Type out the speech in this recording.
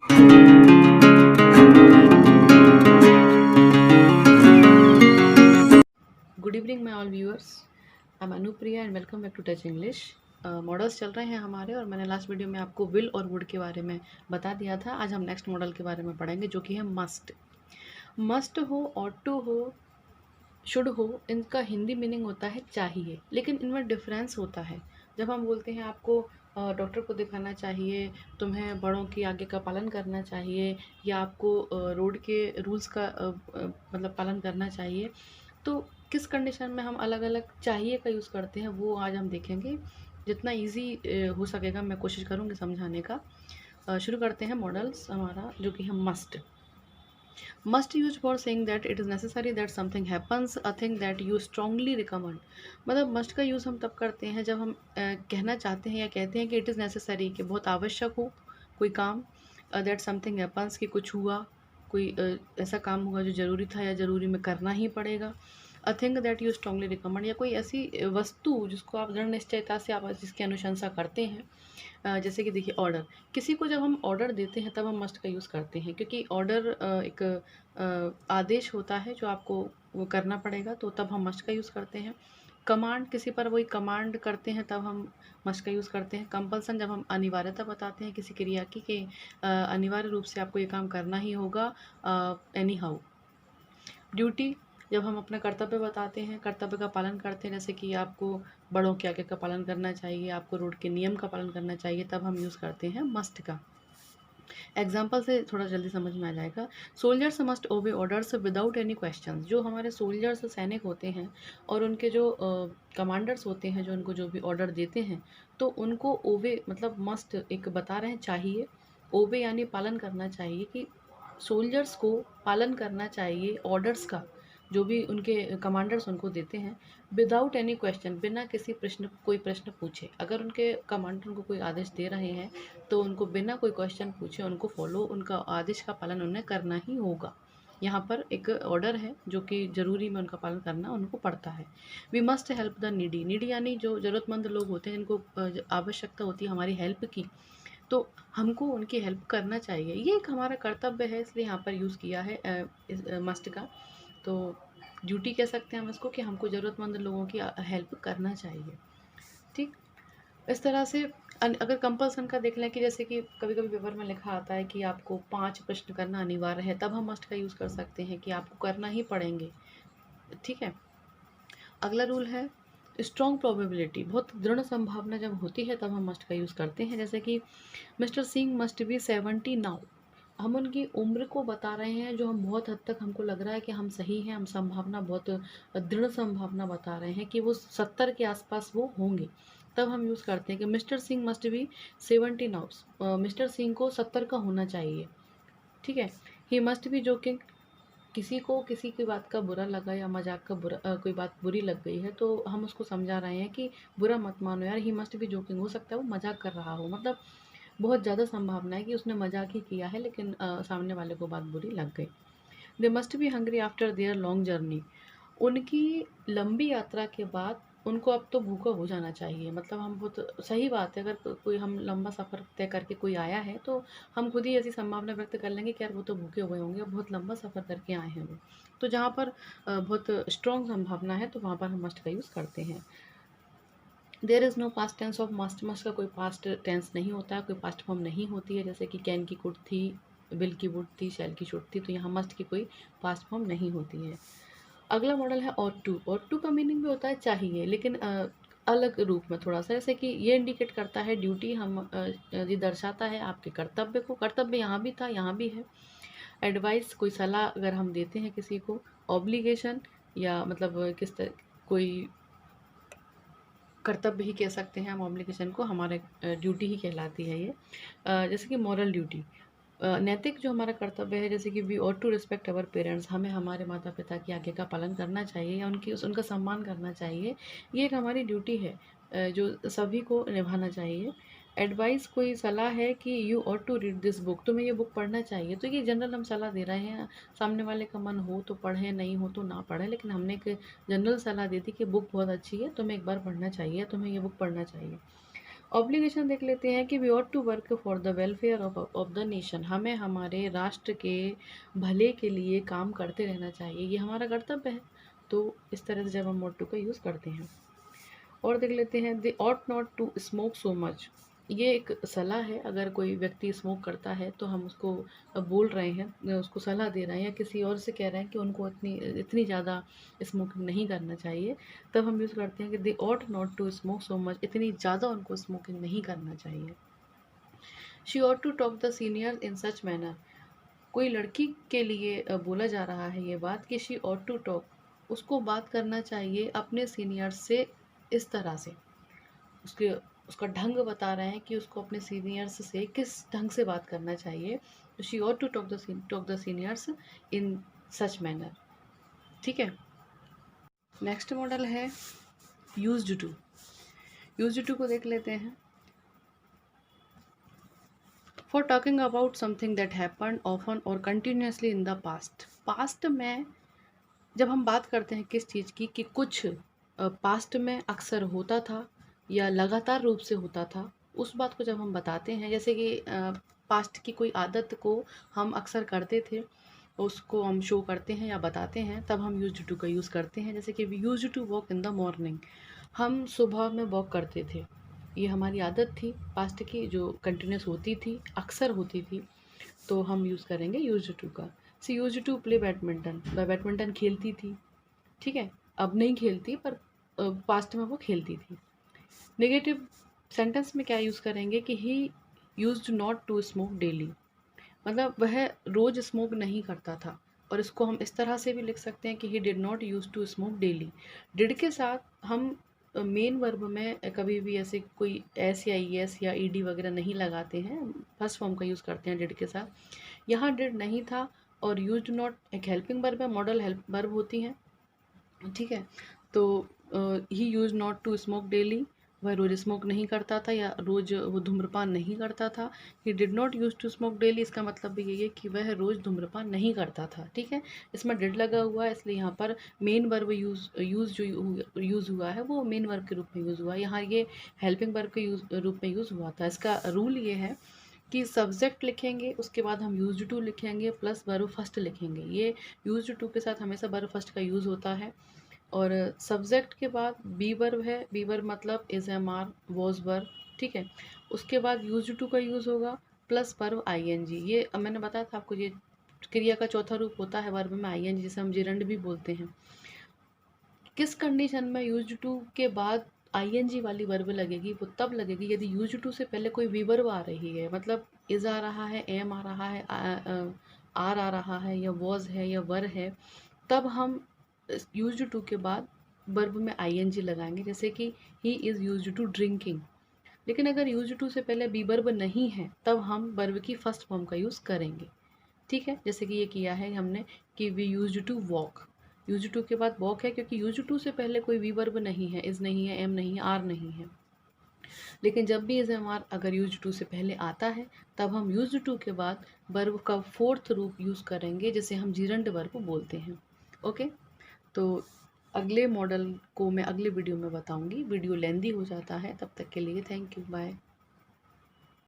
Good evening my all viewers, I am Anupriya and welcome back to Touch English. Models चल रहे हैं हमारे, और मैंने लास्ट वीडियो में आपको विल और वुड के बारे में बता दिया था। आज हम नेक्स्ट मॉडल के बारे में पढ़ेंगे, जो कि है मस्ट। मस्ट हो, ऑट टू हो, शुड हो, इनका हिंदी मीनिंग होता है चाहिए, लेकिन इनमें डिफरेंस होता है। जब हम बोलते हैं आपको डॉक्टर को दिखाना चाहिए, तुम्हें बड़ों की आज्ञा का पालन करना चाहिए, या आपको रोड के रूल्स का मतलब पालन करना चाहिए, तो किस कंडीशन में हम अलग अलग चाहिए का यूज़ करते हैं वो आज हम देखेंगे। जितना इजी हो सकेगा मैं कोशिश करूँगी समझाने का। शुरू करते हैं मॉडल्स हमारा, जो कि है must. Must use for saying that it is necessary that something happens, a thing that you strongly recommend. मतलब मस्ट का यूज़ हम तब करते हैं जब हम कहना चाहते हैं या कहते हैं कि इट इज़ नेसेसरी, कि बहुत आवश्यक हो कोई काम, दैट समथिंग हैपन्स, कि कुछ हुआ, कोई ऐसा काम हुआ जो ज़रूरी था या ज़रूरी में करना ही पड़ेगा। A thing that you strongly recommend, या कोई ऐसी वस्तु जिसको आप दृढ़ निश्चयता से आप जिसकी अनुशंसा करते हैं। जैसे कि देखिए ऑर्डर, किसी को जब हम ऑर्डर देते हैं तब हम मस्ट का यूज़ करते हैं, क्योंकि ऑर्डर एक आदेश होता है जो आपको वो करना पड़ेगा, तो तब हम मस्ट का यूज़ करते हैं। कमांड, किसी पर वही कमांड करते हैं तब हम मस्ट का यूज़ करते हैं। कंपल्सन, जब हम अनिवार्यता बताते हैं किसी क्रिया की कि अनिवार्य रूप से आपको ये काम करना ही होगा एनी हाउ। ड्यूटी, जब हम अपना कर्तव्य बताते हैं, कर्तव्य का पालन करते हैं, जैसे कि आपको बड़ों की आज्ञा का पालन करना चाहिए, आपको रोड के नियम का पालन करना चाहिए, तब हम यूज़ करते हैं मस्ट का। एग्जाम्पल से थोड़ा जल्दी समझ में आ जाएगा। सोल्जर्स मस्ट ओबे ऑर्डर्स विदाउट एनी क्वेश्चन। जो हमारे सोल्जर्स सैनिक होते हैं और उनके जो कमांडर्स होते हैं, जो उनको जो भी ऑर्डर देते हैं, तो उनको ओबे मतलब मस्ट एक बता रहे हैं चाहिए। ओबे यानी पालन करना चाहिए, कि सोल्जर्स को पालन करना चाहिए ऑर्डर्स का, जो भी उनके कमांडर्स उनको देते हैं, विदाउट एनी क्वेश्चन, बिना किसी प्रश्न, कोई प्रश्न पूछे। अगर उनके कमांडर उनको कोई आदेश दे रहे हैं तो उनको बिना कोई क्वेश्चन पूछे उनको फॉलो, उनका आदेश का पालन उन्हें करना ही होगा। यहाँ पर एक ऑर्डर है जो कि ज़रूरी में उनका पालन करना उनको पड़ता है। We must help the needy. Needy यानी जो ज़रूरतमंद लोग होते हैं, जिनको आवश्यकता होती है हमारी हेल्प की, तो हमको उनकी हेल्प करना चाहिए। ये एक हमारा कर्तव्य है, इसलिए यहाँ पर यूज़ किया है इस मस्ट का। तो ड्यूटी कह सकते हैं हम इसको, कि हमको ज़रूरतमंद लोगों की हेल्प करना चाहिए। ठीक, इस तरह से अगर कंपल्सन का देख लें, कि जैसे कि कभी कभी पेपर में लिखा आता है कि आपको 5 प्रश्न करना अनिवार्य है, तब हम मस्ट का यूज़ कर सकते हैं कि आपको करना ही पड़ेंगे। ठीक है। अगला रूल है स्ट्रॉन्ग प्रोबेबिलिटी। बहुत दृढ़ संभावना जब होती है तब हम मस्ट का यूज़ करते हैं। जैसे कि mister Singh must be 70 now. हम उनकी उम्र को बता रहे हैं, जो हम बहुत हद तक हमको लग रहा है कि हम सही हैं, हम संभावना, बहुत दृढ़ संभावना बता रहे हैं कि वो 70 के आसपास वो होंगे, तब हम यूज़ करते हैं कि mister Singh must be 70 now. Mister Singh को 70 का होना चाहिए। ठीक है। ही मस्ट बी जोकिंग, किसी को किसी की बात का बुरा लगा या मजाक का कोई बात बुरी लग गई है, तो हम उसको समझा रहे हैं कि बुरा मत मानो यार, ही मस्ट बी जोकिंग। हो सकता है वो मजाक कर रहा हो, मतलब बहुत ज़्यादा संभावना है कि उसने मजाक ही किया है, लेकिन सामने वाले को बात बुरी लग गई। They must be hungry after their long journey. उनकी लंबी यात्रा के बाद उनको अब तो भूखा हो जाना चाहिए। मतलब हम बहुत सही बात है, अगर कोई हम लंबा सफ़र तय करके कोई आया है, तो हम खुद ही ऐसी संभावना व्यक्त कर लेंगे कि यार वो तो भूखे हुए होंगे, बहुत लंबा सफ़र करके आए हैं वो। तो जहाँ पर बहुत स्ट्रॉन्ग संभावना है, तो वहाँ पर हम मस्ट का यूज़ करते हैं। There is no past tense of must. Must का कोई पास्ट टेंस नहीं होता है, कोई पास्ट फॉर्म नहीं होती है। जैसे कि कैन की कुड थी, विल की वुड थी, शैल की शुड थी, तो यहाँ मस्ट की कोई पास्ट फॉर्म नहीं होती है। अगला मॉडल है ऑट टू। ऑट टू का मीनिंग भी होता है चाहिए, लेकिन अलग रूप में थोड़ा सा। जैसे कि ये इंडिकेट करता है ड्यूटी, हम ये दर्शाता है आपके कर्तव्य को। कर्तव्य यहाँ भी था, यहाँ भी है। एडवाइस, कोई सलाह अगर हम देते हैं किसी को। ऑब्लिगेशन, या मतलब किस तरह कोई कर्तव्य ही कह सकते हैं हम ऑब्लिगेशन को, हमारे ड्यूटी ही कहलाती है ये। जैसे कि मॉरल ड्यूटी, नैतिक जो हमारा कर्तव्य है, जैसे कि we ought to respect our parents. हमें हमारे माता पिता की आज्ञा का पालन करना चाहिए, या उनका सम्मान करना चाहिए। ये एक हमारी ड्यूटी है जो सभी को निभाना चाहिए। एडवाइस, कोई सलाह है कि you ought to read this book, तुम्हें ये बुक पढ़ना चाहिए। तो ये जनरल हम सलाह दे रहे हैं, सामने वाले का मन हो तो पढ़े, नहीं हो तो ना पढ़े, लेकिन हमने एक जनरल सलाह दी थी कि बुक बहुत अच्छी है, तुम्हें एक बार पढ़ना चाहिए, तुम्हें ये बुक पढ़ना चाहिए। ऑब्लिगेशन देख लेते हैं कि we ought to work for the welfare of the nation, हमें हमारे राष्ट्र के भले के लिए काम करते रहना चाहिए, ये हमारा कर्तव्य है। तो इस तरह से जब हम मोट टू का यूज़ करते हैं। और देख लेते हैं they ought not to smoke so much, ये एक सलाह है। अगर कोई व्यक्ति स्मोक करता है तो हम उसको बोल रहे हैं, उसको सलाह दे रहे हैं या किसी और से कह रहे हैं कि उनको इतनी इतनी ज़्यादा स्मोकिंग नहीं करना चाहिए, तब हम यूज़ करते हैं कि they ought not to smoke so much, इतनी ज़्यादा उनको स्मोकिंग नहीं करना चाहिए। She ought to talk the senior in such manner, कोई लड़की के लिए बोला जा रहा है ये बात कि शी ऑट टू टॉक, उसको बात करना चाहिए अपने सीनियर से इस तरह से, उसके उसका ढंग बता रहे हैं कि उसको अपने सीनियर्स से किस ढंग से बात करना चाहिए। She ought to talk the seniors in such manner. ठीक है। नेक्स्ट मॉडल है यूज्ड टू। यूज्ड टू को देख लेते हैं। For talking about something that happened often और continuously in the past, past में जब हम बात करते हैं किस चीज़ की कि कुछ पास्ट में अक्सर होता था या लगातार रूप से होता था, उस बात को जब हम बताते हैं, जैसे कि पास्ट की कोई आदत को हम अक्सर करते थे, उसको हम शो करते हैं या बताते हैं, तब हम यूज्ड टू का यूज़ करते हैं। जैसे कि we used to walk in the morning, हम सुबह में वॉक करते थे, ये हमारी आदत थी पास्ट की जो कंटिन्यूस होती थी, अक्सर होती थी, तो हम यूज़ करेंगे यूज्ड टू का। सी यूज्ड टू प्ले बैडमिंटन, वह बैडमिंटन खेलती थी। ठीक है, अब नहीं खेलती पर पास्ट में वो खेलती थी। नेगेटिव सेंटेंस में क्या यूज़ करेंगे कि he used not to smoke daily, मतलब वह रोज़ स्मोक नहीं करता था। और इसको हम इस तरह से भी लिख सकते हैं कि he did not use to smoke daily. Did के साथ हम मेन वर्ब में कभी भी ऐसे कोई एस या ई एस या ई डी वगैरह नहीं लगाते हैं, फर्स्ट फॉर्म का यूज़ करते हैं डिड के साथ। यहाँ डिड नहीं था और यूज्ड नॉट एक हेल्पिंग वर्ब है, मॉडल हेल्प वर्ब होती हैं। ठीक है, तो he use not to smoke daily, वह रोज़ स्मोक नहीं करता था या रोज़ वो धूम्रपान नहीं करता था। He did not use to smoke daily, इसका मतलब भी यही है कि वह रोज़ धूम्रपान नहीं करता था। ठीक है, इसमें डिड लगा हुआ है, इसलिए यहाँ पर मेन वर्ब यूज़ जो यूज़ हुआ है वो मेन वर्ब के रूप में यूज़ हुआ है। यहाँ ये हेल्पिंग वर्ब के रूप में यूज़ हुआ था। इसका रूल ये है कि सब्जेक्ट लिखेंगे, उसके बाद हम यूज्ड टू लिखेंगे प्लस वर्ब फर्स्ट लिखेंगे। ये यूज्ड टू के साथ हमेशा वर्ब फर्स्ट का यूज़ होता है। और सब्जेक्ट के बाद बी वर्ब है, बी वर्ब मतलब is am are was verb. ठीक है, उसके बाद यूज टू का यूज़ होगा plus verb I N G. ये अब मैंने बताया था आपको, ये क्रिया का चौथा रूप होता है वर्ब में आई एन जी, जिसे हम जिरंड भी बोलते हैं। किस कंडीशन में यूज टू के बाद आई एन जी वाली वर्ब लगेगी, वो तब लगेगी यदि यूज टू से पहले कोई वी वर्ब आ रही है, मतलब इज आ रहा है, एम आ रहा है, आर आ रहा है, या वॉज है या वर है, तब हम यूज्ड टू के बाद वर्ब में आईएनजी लगाएंगे। जैसे कि he is used to drinking. लेकिन अगर यूज्ड टू से पहले बी वर्ब नहीं है तब हम वर्ब की फर्स्ट फॉर्म का यूज़ करेंगे। ठीक है, जैसे कि ये किया है हमने कि we used to walk, used to के बाद वॉक है क्योंकि यूज्ड टू से पहले कोई वी वर्ब नहीं है, इज़ नहीं है, एम नहीं है, आर नहीं है। लेकिन जब भी इज़ एम आर अगर यूज्ड टू से पहले आता है तब हम यूज्ड टू के बाद वर्ब का फोर्थ रूप यूज़ करेंगे, जिसे हम जीरंड वर्ब बोलते हैं। ओके, तो अगले मॉडल को मैं अगले वीडियो में बताऊंगी। वीडियो लेंदी हो जाता है, तब तक के लिए थैंक यू, बाय।